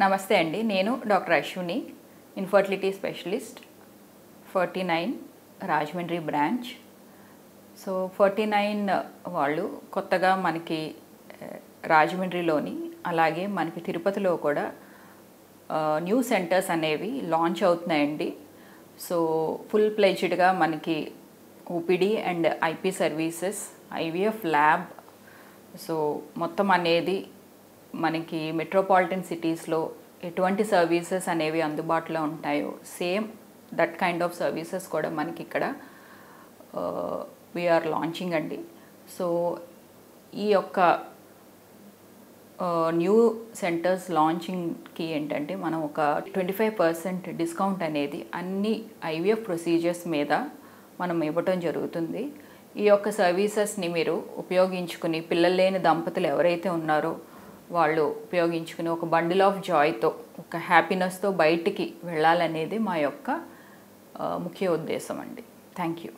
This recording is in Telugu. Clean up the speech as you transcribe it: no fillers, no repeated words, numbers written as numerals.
నమస్తే అండి. నేను doctor Ashwini, infertility specialist, 49 Rajahmundry branch. So 49 వాళ్ళు కొత్తగా మనకి రాజమండ్రిలోని అలాగే మనకి తిరుపతిలో కూడా న్యూ సెంటర్స్ అనేవి లాంచ్ అవుతున్నాయండి. సో ఫుల్ ప్లెజ్డ్గా మనకి OPD and IP services, IVF lab, so మొత్తం అనేది మనకి మెట్రోపాలిటన్ సిటీస్లో ఎటువంటి సర్వీసెస్ అనేవి అందుబాటులో ఉంటాయో same that kind of services కూడా మనకి ఇక్కడ వీఆర్ లాంచింగ్ అండి. సో ఈ యొక్క న్యూ సెంటర్స్ లాంచింగ్కి ఏంటంటే మనం ఒక 25% డిస్కౌంట్ అనేది అన్ని ఐవీఎఫ్ ప్రొసీజర్స్ మీద మనం ఇవ్వటం జరుగుతుంది. ఈ యొక్క సర్వీసెస్ని మీరు ఉపయోగించుకుని పిల్లలు లేని దంపతులు ఎవరైతే ఉన్నారో వాళ్ళు ఉపయోగించుకుని ఒక బండిల్ ఆఫ్ జాయ్తో, ఒక హ్యాపీనెస్తో బయటికి వెళ్ళాలనేది మా యొక్క ముఖ్య ఉద్దేశం అండి. Thank you.